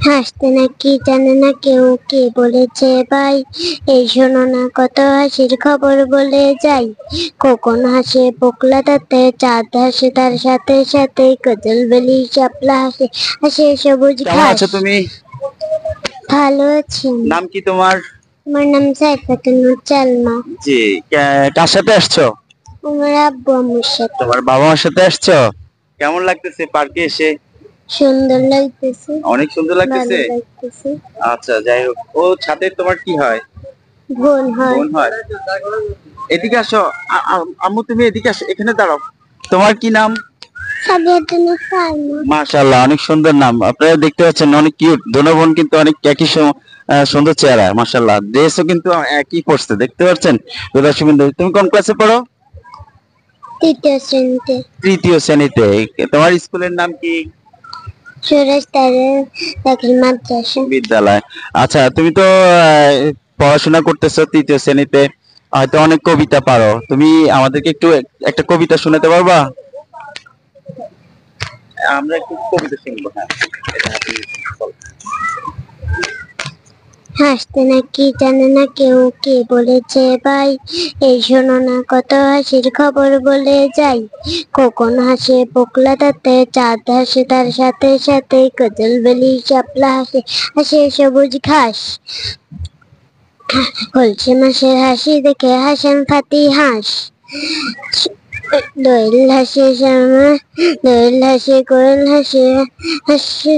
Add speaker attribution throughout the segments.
Speaker 1: হাসতে নাকি জানে না কেউ, কে বলেছে ভাই? এই শোনো না কত হাসির খবর বলে যাই। খোকন হাসে পোকলা তাতে, চাঁদ হাসে তার সাথে সাথে, কজল বেলি শাপলা হাসে, হাসে সবুজ
Speaker 2: কেমন
Speaker 1: ঘাস।
Speaker 2: আছো তুমি?
Speaker 1: ভালো আছি।
Speaker 2: নাম কি তোমার?
Speaker 1: আমার নাম সাইফাতুন্নুর চালমা।
Speaker 2: জি। কার সাথে আসছো?
Speaker 1: আমার আব্বু আম্মুর সাথে।
Speaker 2: তোমার বাবা মার সাথে আসছো? কেমন লাগতেছে পার্কে এসে?
Speaker 1: সুন্দর লাগতেছে।
Speaker 2: অনেক সুন্দর
Speaker 1: ভালো
Speaker 2: লাগতেছে।
Speaker 1: লাগতেছে।
Speaker 2: আচ্ছা, যাই হোক, ও সাথে তোমার কি হয়?
Speaker 1: বোন হয়।
Speaker 2: বোন হয়। এদিকে আসো। আম্মু তুমি এদিকে আসো, এখানে দাঁড়াও। তোমার কি নাম?
Speaker 1: সাবিয়াতুন্নুর সালমা।
Speaker 2: মাশাআল্লাহ, অনেক সুন্দর নাম। আপনারা দেখতে পাচ্ছেন অনেক কিউট, দোনো বোন কিন্তু অনেক একই সুন্দর চেহারা। মাশাআল্লাহ, ড্রেসও কিন্তু একই পরছে, দেখতে পাচ্ছেন। তো দর্শক বিন্দু, তুমি কোন ক্লাসে পড়ো?
Speaker 1: তৃতীয় শ্রেণীতে।
Speaker 2: তৃতীয় শ্রেণীতে। তোমার স্কুলের নাম কি?
Speaker 1: সুরেশ দাখিল মাদ্রাসা।
Speaker 2: বিদ্যালয়। আচ্ছা, তুমি তো পড়াশোনা করতেছো তৃতীয় শ্রেণীতে, হয়তো অনেক কবিতা পারো। তুমি আমাদেরকে একটু একটা কবিতা শোনাতে পারবা? আমরা একটু কবিতা শুনবো। হ্যাঁ, এটা আপনি বলো।
Speaker 1: হাসতে নাকি জানে না কেউ, কে বলেছে ভাই? এই শোনো না কত হাসির খবর বলে যাই। খোকন হাসে পোকলা তাতে, চাঁদ হাসে তার সাথে সাথে, কজল বেলি শাপলা হাসে, হাসে সবুজ ঘাস। কলসি মাসের হাসি দেখে হাসেন ফাতি হাঁস। দোয়েল হাসে শ্যামা, দোয়েল হাসে কোয়েল হাসে, হাসে।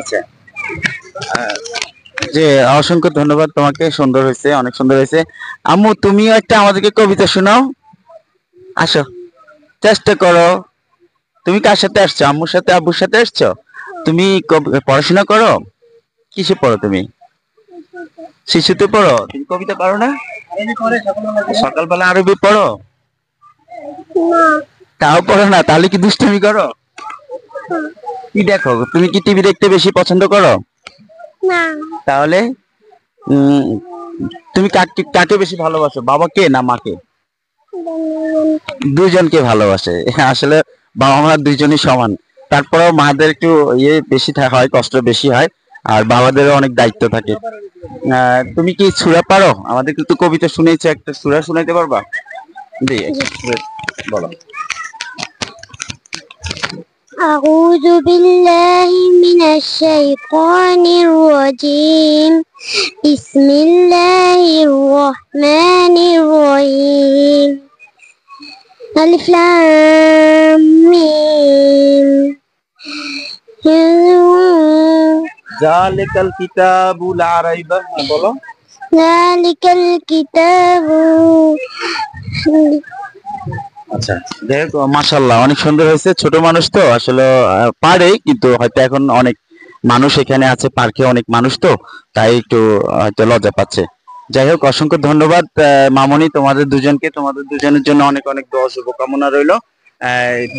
Speaker 2: আচ্ছা, যে অসংখ্য ধন্যবাদ তোমাকে, সুন্দর হয়েছে, অনেক সুন্দর হয়েছে। আম্মু তুমিও একটা আমাদেরকে কবিতা শোনাও। আসো, চেষ্টা করো। তুমি কার সাথে আসছো? আম্মুর সাথে আব্বুর সাথে আসছো? তুমি পড়াশোনা করো? কিসে পড়ো তুমি? শিশুতে পড়ো? তুমি কবিতা পারো না? সকালবেলা আরবি পড়ো? তাও পড়ো না? তাহলে কি দুষ্টামি করো? কি দেখো? তুমি কি টিভি দেখতে বেশি পছন্দ করো?
Speaker 1: না।
Speaker 2: তাহলে উম, তুমি কাকে কাকে বেশি ভালোবাসো, বাবাকে না মাকে? দুইজনকে ভালোবাসে। আসলে বাবা মা দুইজনই সমান। তারপরেও মাদের একটু বেশি হয়, কষ্ট বেশি হয়। আর বাবাদেরও অনেক দায়িত্ব থাকে। তুমি কি সূরা পারো? আমাদের কিন্তু কবিতা শুনেছো, একটা সূরা শুনাইতে পারবা? জি, একটা সূরা বলো।
Speaker 1: أعوذ بالله من الشيطان الرجيم. بسم الله الرحمن الرحيم. ألف لام ميم.
Speaker 2: জালিকাল কিতাবু লা রাইবা, বলো।
Speaker 1: ذلك الكتاب.
Speaker 2: আচ্ছা, দেখ, মাশাআল্লাহ, অনেক সুন্দর হয়েছে। ছোট মানুষ তো আসলে পারে, কিন্তু হয়তো এখন অনেক মানুষ এখানে আছে, পার্কে অনেক মানুষ তো, তাই একটু হয়তো লজ্জা পাচ্ছে। যাই হোক, অসংখ্য ধন্যবাদ মামনি, তোমাদের দুজনকে। তোমাদের দুজনের জন্য অনেক অনেক দোয়া শুভকামনা রইলো।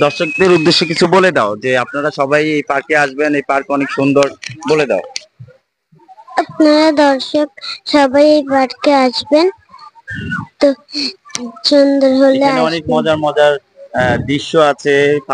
Speaker 2: দর্শকদের উদ্দেশ্যে কিছু বলে দাও, যে আপনারা সবাই এই পার্কে আসবেন, এই পার্ক অনেক সুন্দর, বলে দাও।
Speaker 1: আপনারা দর্শক সবাই এই পার্কে আসবেন, তো সুন্দর হলে
Speaker 2: এখানে অনেক
Speaker 1: আসবেন।
Speaker 2: মজার মজার দৃশ্য আছে।